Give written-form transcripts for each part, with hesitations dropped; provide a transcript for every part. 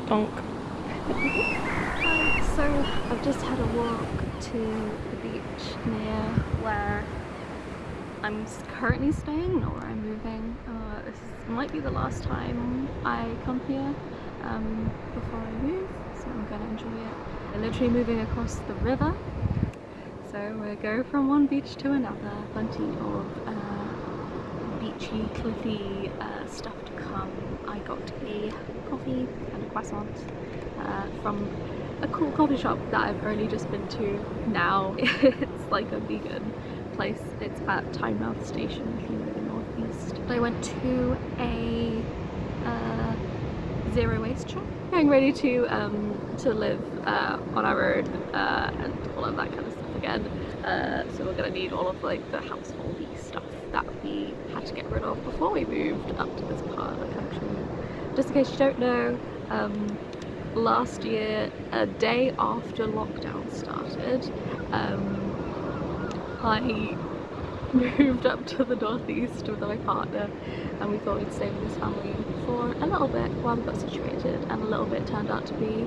Donk. So I've just had a walk to the beach near where I'm currently staying, not where I'm moving. Might be the last time I come here before I move, so I'm gonna enjoy it. We're literally moving across the river, so we'll go from one beach to another. Plenty of beachy, cliffy stuff to come. I got a coffee and a croissant from a cool coffee shop that I've only just been to now. It's like a vegan place. It's at Tynemouth Station if you live in Northeast. I went to a zero waste shop. Getting ready to live on our road and all of that kind of stuff again. So we're gonna need all of like the householdy stuff that we had to get rid of before we moved up to this part of the country. Just in case you don't know, last year, a day after lockdown started, I moved up to the northeast with my partner, and we thought we'd stay with his family for a little bit while we got situated, and a little bit turned out to be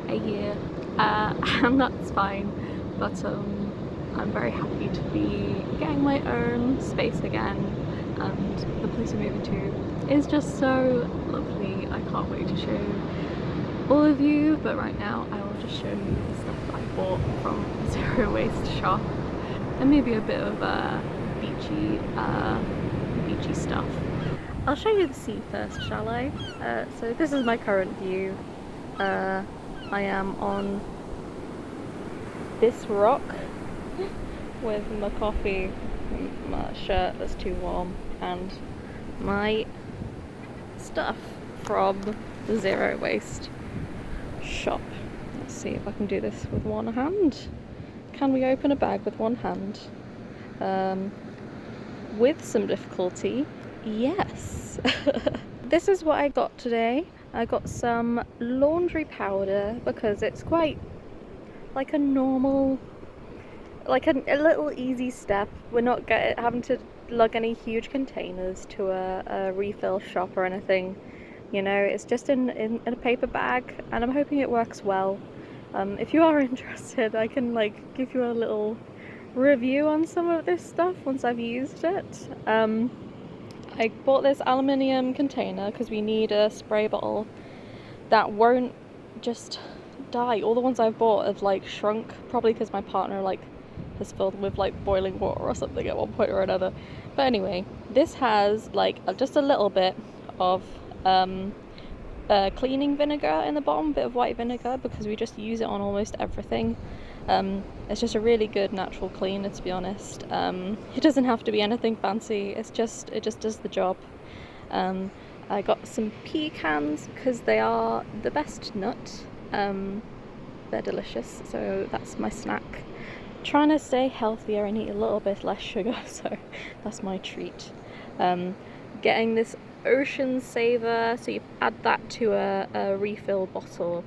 a year, and that's fine, but I'm very happy to be getting my own space again, and the place we're moving to is just so lovely. I can't wait to show all of you, but right now I will just show you the stuff that I bought from the zero waste shop, and maybe a bit of beachy stuff. I'll show you the sea first, shall I? So this is my current view. I am on this rock with my coffee, my shirt that's too warm, and my stuff from the zero waste shop. Let's see if I can do this with one hand. Can we open a bag with one hand? With some difficulty, yes. This is what I got today. I got some laundry powder because it's quite like a normal, like a little easy step. We're not having to lug any huge containers to a refill shop or anything. You know, it's just in a paper bag, and I'm hoping it works well. If you are interested, I can like give you a little review on some of this stuff once I've used it. I bought this aluminium container because we need a spray bottle that won't just die. All the ones I've bought have like shrunk, probably because my partner like has filled them with like boiling water or something at one point or another. But anyway, this has like just a little bit of cleaning vinegar in the bottom, bit of white vinegar, because we just use it on almost everything. It's just a really good natural cleaner, to be honest. It doesn't have to be anything fancy, it just does the job. I got some pecans because they are the best nut. They're delicious, so that's my snack. Trying to stay healthier and eat a little bit less sugar, so that's my treat. Getting this Ocean Saver, so you add that to a refill bottle,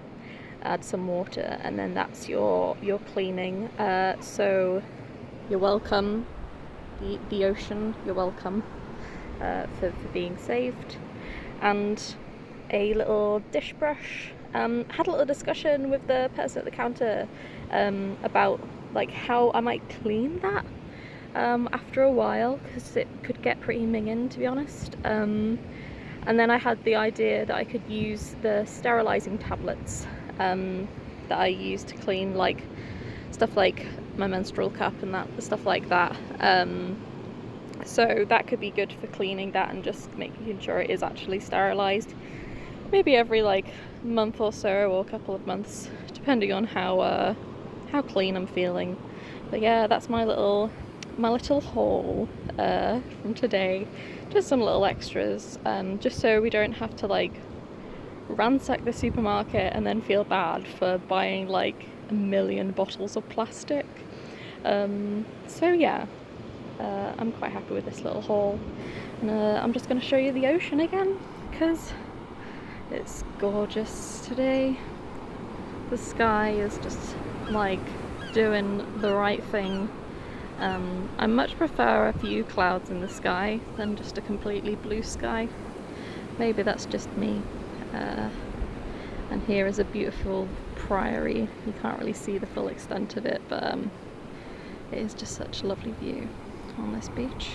add some water, and then that's your cleaning. So you're welcome, the ocean, you're welcome for being saved. And a little dish brush. Had a little discussion with the person at the counter about like how I might clean that after a while, because it could get pretty minging, to be honest. And then I had the idea that I could use the sterilizing tablets that I use to clean like stuff like my menstrual cup and stuff like that. So that could be good for cleaning that and just making sure it is actually sterilized. Maybe every like month or so, or a couple of months, depending on how clean I'm feeling. But yeah, that's my little haul from today. Just some little extras, just so we don't have to like ransack the supermarket and then feel bad for buying like a million bottles of plastic. So yeah, I'm quite happy with this little haul, and I'm just going to show you the ocean again because it's gorgeous today. The sky is just like doing the right thing. I much prefer a few clouds in the sky than just a completely blue sky. Maybe that's just me. And here is a beautiful priory. You can't really see the full extent of it, but it is just such a lovely view on this beach.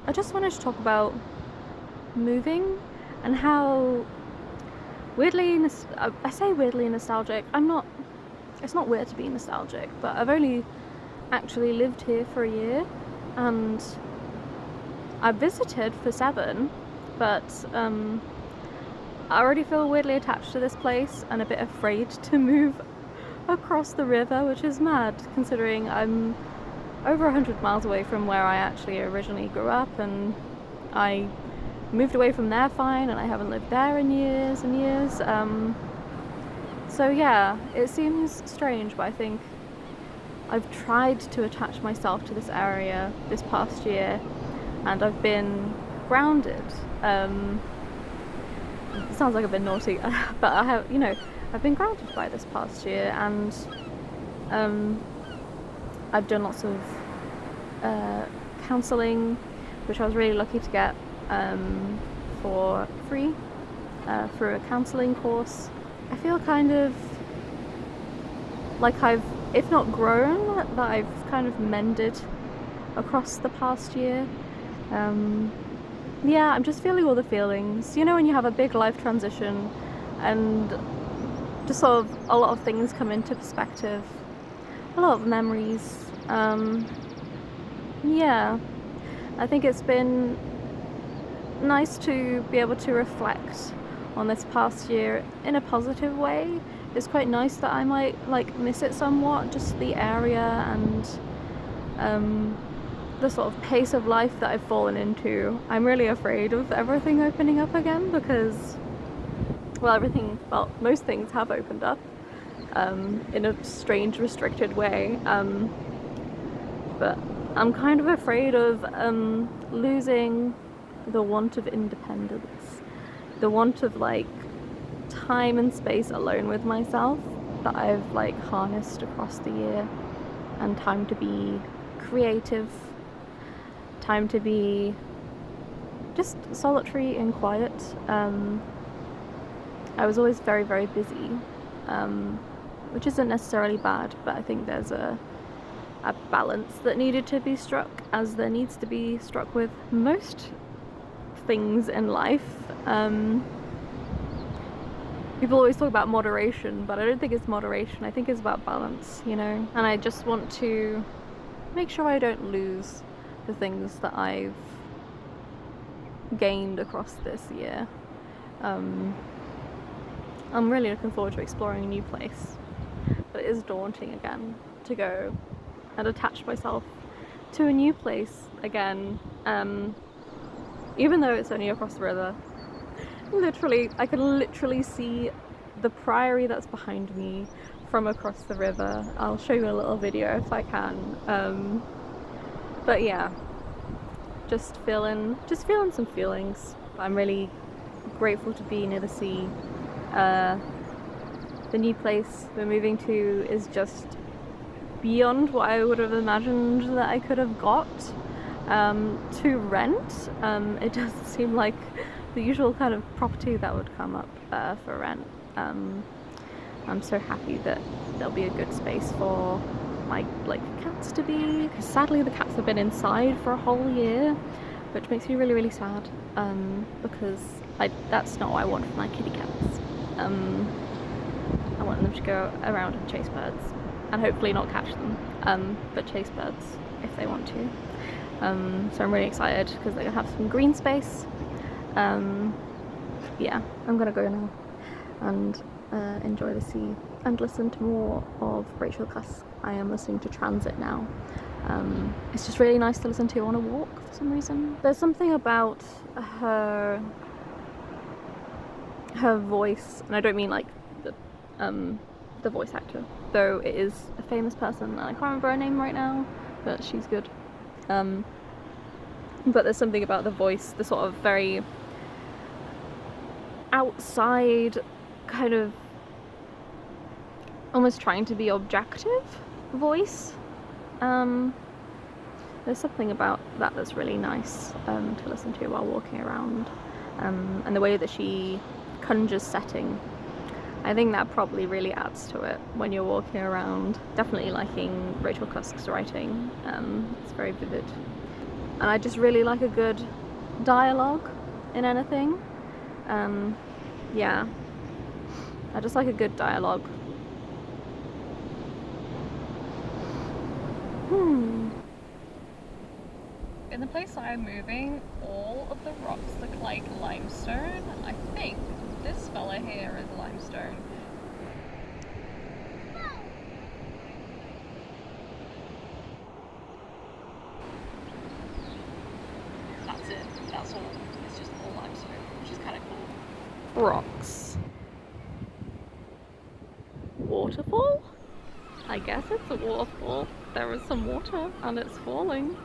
I just wanted to talk about moving and how weirdly, I say weirdly nostalgic. It's not weird to be nostalgic, but I've only actually lived here for a year, and I visited for 7, but I already feel weirdly attached to this place and a bit afraid to move across the river, which is mad considering I'm over 100 miles away from where I actually originally grew up, and I moved away from there fine, and I haven't lived there in years and years. So yeah, it seems strange, but I think I've tried to attach myself to this area this past year, and I've been grounded. It sounds like I've been naughty, but I have, I've been grounded by this past year, and I've done lots of counselling, which I was really lucky to get for free through a counselling course. I feel kind of like I've, if not grown, that I've kind of mended across the past year. Yeah, I'm just feeling all the feelings. When you have a big life transition and just sort of a lot of things come into perspective, a lot of memories. Yeah, I think it's been nice to be able to reflect on this past year in a positive way. It's quite nice that I might miss it somewhat, just the area and the sort of pace of life that I've fallen into. I'm really afraid of everything opening up again because, most things have opened up in a strange, restricted way. But I'm kind of afraid of losing the want of independence, the want of time and space alone with myself that I've harnessed across the year, and time to be creative, time to be just solitary and quiet. I was always very, very busy, which isn't necessarily bad, but I think there's a balance that needed to be struck, as there needs to be struck with most things in life. People always talk about moderation, but I don't think it's moderation. I think it's about balance, and I just want to make sure I don't lose the things that I've gained across this year. I'm really looking forward to exploring a new place, but it is daunting again to go and attach myself to a new place again, even though it's only across the river. I can literally see the priory that's behind me from across the river. I'll show you a little video if I can. But yeah, just feeling some feelings. I'm really grateful to be near the sea. The new place we're moving to is just beyond what I would have imagined that I could have got to rent. It doesn't seem like the usual kind of property that would come up for rent. I'm so happy that there'll be a good space for my cats to be, because sadly the cats have been inside for a whole year, which makes me really, really sad, because that's not what I want for my kitty cats. I want them to go around and chase birds, and hopefully not catch them, but chase birds if they want to. So I'm really excited because they're gonna have some green space. Yeah, I'm gonna go now and enjoy the sea and listen to more of Rachel Cusk. I am listening to Transit now. It's just really nice to listen to on a walk for some reason. There's something about her voice, and I don't mean the voice actor, though it is a famous person, and I can't remember her name right now, but she's good. But there's something about the voice, the sort of very outside, kind of almost trying to be objective voice, There's something about that that's really nice to listen to while walking around, and the way that she conjures setting. I think that probably really adds to it when you're walking around. Definitely liking Rachel Cusk's writing. It's very vivid, and I just really like a good dialogue in anything. Yeah, I just like a good dialogue. In the place I'm moving, all of the rocks look like limestone. I think this fella here is limestone. That's it. That's all. It's just all limestone, which is kind of cool. Rocks. Waterfall? I guess it's a waterfall. There is some water and it's falling.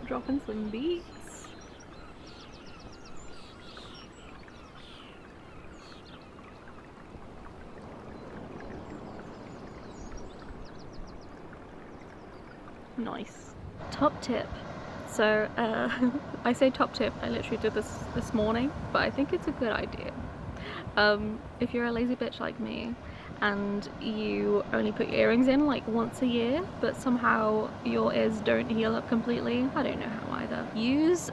Dropping some beats. Nice. Top tip. So I say top tip, I literally did this morning, but I think it's a good idea. If you're a lazy bitch like me and you only put your earrings in like once a year, but somehow your ears don't heal up completely, I don't know how either, use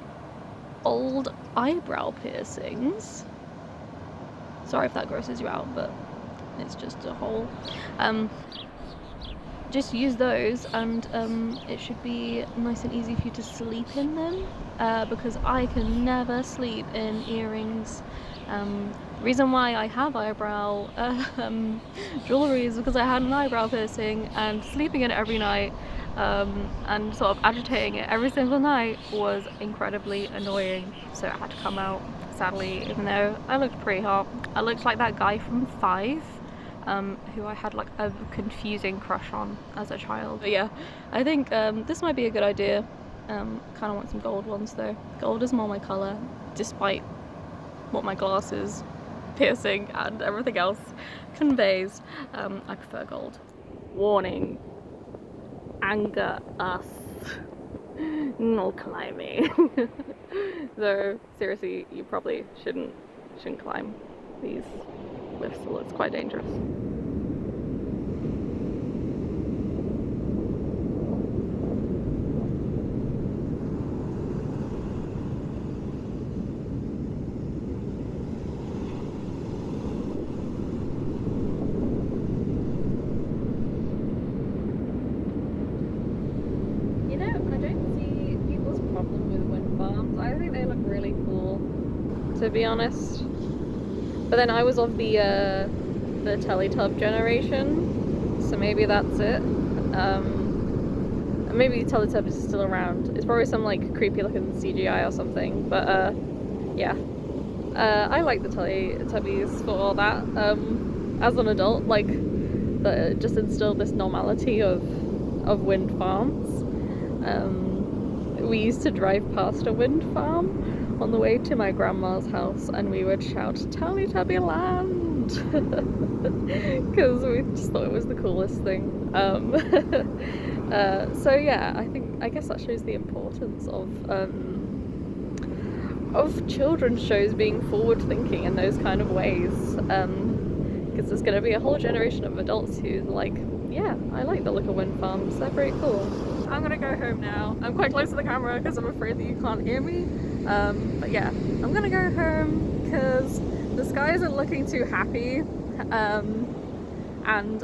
old eyebrow piercings. Sorry if that grosses you out, but it's just a hole. Just use those, and it should be nice and easy for you to sleep in them, because I can never sleep in earrings. Reason why I have eyebrow jewellery is because I had an eyebrow piercing, and sleeping in it every night and sort of agitating it every single night was incredibly annoying, so it had to come out, sadly, even though I looked pretty hot. I looked like that guy from 5, who I had like a confusing crush on as a child. But yeah, I think this might be a good idea. Kind of want some gold ones though. Gold is more my colour, despite what my glasses, piercing and everything else conveys. I prefer gold. Warning, anger us. No climbing. So seriously, you probably shouldn't climb these lifts. It's quite dangerous. To be honest, but then I was of the Teletub generation, so maybe that's it. Maybe Teletub is still around. It's probably some like creepy looking CGI or something, but yeah, I like the Teletubbies for all that. As an adult, like, that just instilled this normality of wind farms. We used to drive past a wind farm on the way to my grandma's house, and we would shout Teletubby land because we just thought it was the coolest thing. So yeah, I guess that shows the importance of children's shows being forward thinking in those kind of ways, because there's going to be a whole generation of adults who's like, yeah, I like the look of wind farms, they're very cool. I'm gonna go home now. I'm quite close to the camera because I'm afraid that you can't hear me. But yeah, I'm gonna go home because the sky isn't looking too happy, and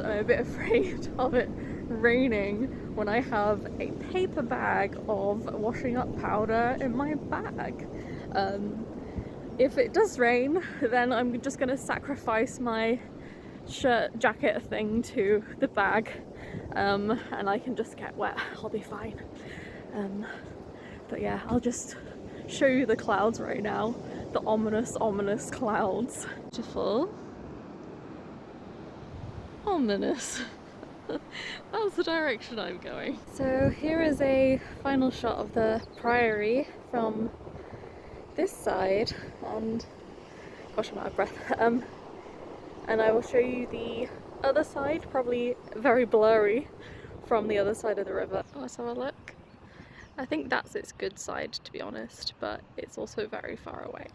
I'm a bit afraid of it raining when I have a paper bag of washing up powder in my bag. If it does rain, then I'm just gonna sacrifice my shirt jacket thing to the bag, and I can just get wet. I'll be fine. But yeah, I'll just show you the clouds right now, the ominous clouds. Beautiful. ominous. That's the direction I'm going. So here is a final shot of the Priory from this side, and gosh, I'm out of breath. And I will show you the other side, probably very blurry from the other side of the river. Let's have a look. I think that's its good side, to be honest, but it's also very far away.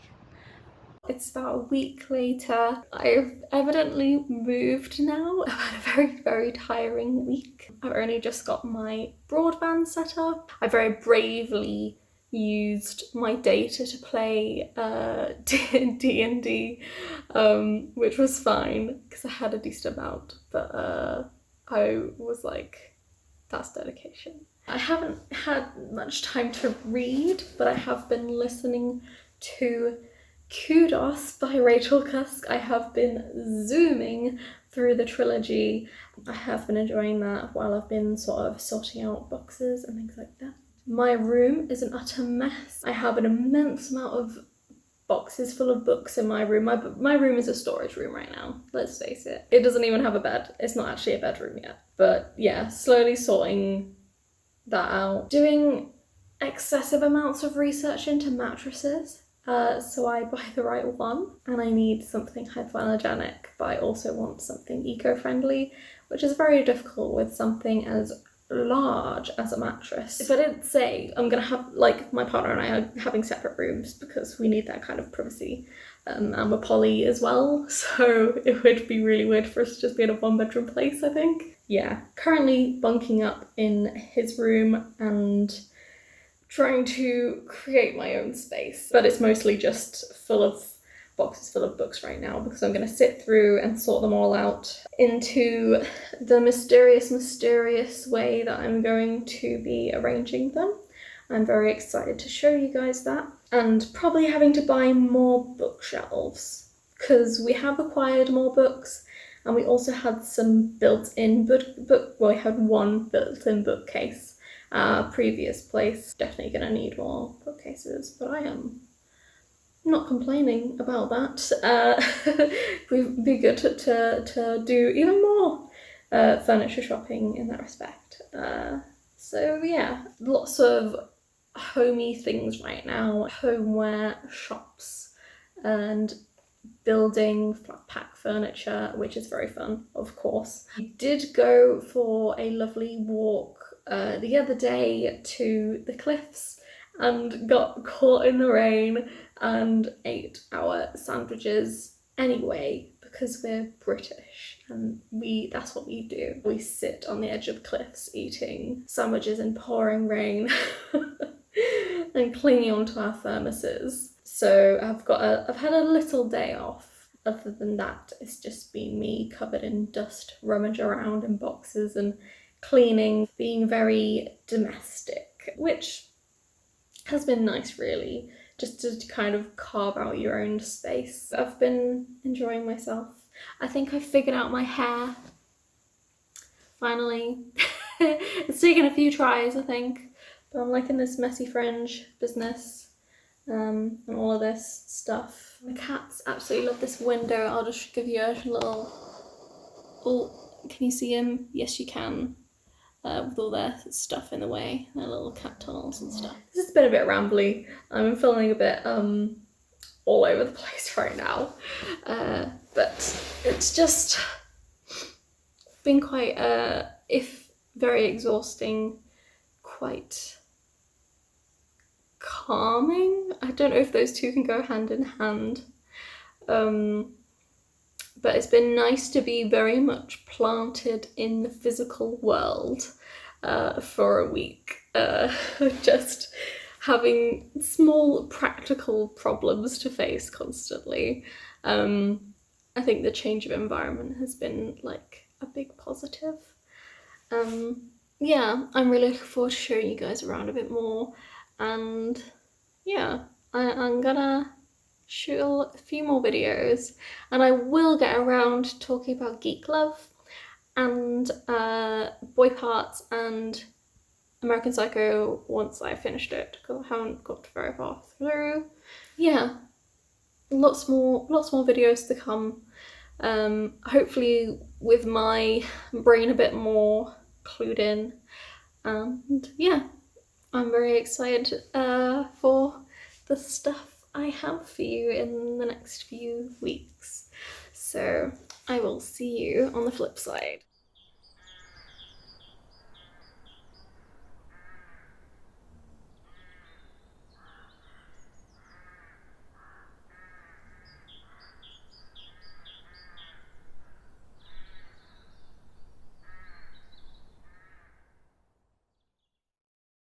It's about a week later. I've evidently moved now. I've had a very, very tiring week. I've only just got my broadband set up. I very bravely used my data to play D&D, which was fine because I had a decent amount, but I was like, that's dedication. I haven't had much time to read, but I have been listening to Kudos by Rachel Cusk. I have been zooming through the trilogy. I have been enjoying that while I've been sort of sorting out boxes and things like that. My room is an utter mess. I have an immense amount of boxes full of books in my room. My room is a storage room right now, let's face it. It doesn't even have a bed. It's not actually a bedroom yet. But yeah, slowly sorting that out. Doing excessive amounts of research into mattresses. So I buy the right one, and I need something hypoallergenic, but I also want something eco-friendly, which is very difficult with something as large as a mattress. If I didn't say, I'm gonna have, like, my partner and I are having separate rooms because we need that kind of privacy, and we're poly as well, so it would be really weird for us to just be in a one-bedroom place, I think. Yeah, currently bunking up in his room and trying to create my own space, but it's mostly just full of boxes full of books right now because I'm going to sit through and sort them all out into the mysterious way that I'm going to be arranging them. I'm very excited to show you guys that, and probably having to buy more bookshelves because we have acquired more books, and we also had some built-in we had one built-in bookcase. Previous place. Definitely gonna need more bookcases, but I am not complaining about that. It'd be good to do even more furniture shopping in that respect. So yeah, lots of homey things right now. Homeware shops and building flat pack furniture, which is very fun, of course. We did go for a lovely walk the other day to the cliffs and got caught in the rain and ate our sandwiches anyway because we're British and that's what we do. We sit on the edge of cliffs eating sandwiches in pouring rain and clinging onto our thermoses. So I've had a little day off. Other than that, it's just been me covered in dust, rummage around in boxes and cleaning, being very domestic, which has been nice really, just to kind of carve out your own space. I've been enjoying myself. I think I figured out my hair, finally. It's taken a few tries, I think, but I'm liking this messy fringe business and all of this stuff. The cats absolutely love this window. I'll just give you a little, oh, can you see him? Yes, you can. With all their stuff in the way, their little cat tunnels and stuff. This has been a bit rambly. I'm feeling a bit all over the place right now, but it's just been quite, if very exhausting, quite calming. I don't know if those two can go hand in hand. But it's been nice to be very much planted in the physical world for a week. Just having small practical problems to face constantly. I think the change of environment has been like a big positive. Yeah, I'm really looking forward to showing you guys around a bit more, and yeah, I'm gonna shoot a few more videos, and I will get around to talking about Geek Love and Boy Parts and American Psycho once I finished it, because I haven't got very far through. Yeah, lots more videos to come hopefully with my brain a bit more clued in. And yeah, I'm very excited for the stuff I have for you in the next few weeks. So I will see you on the flip side.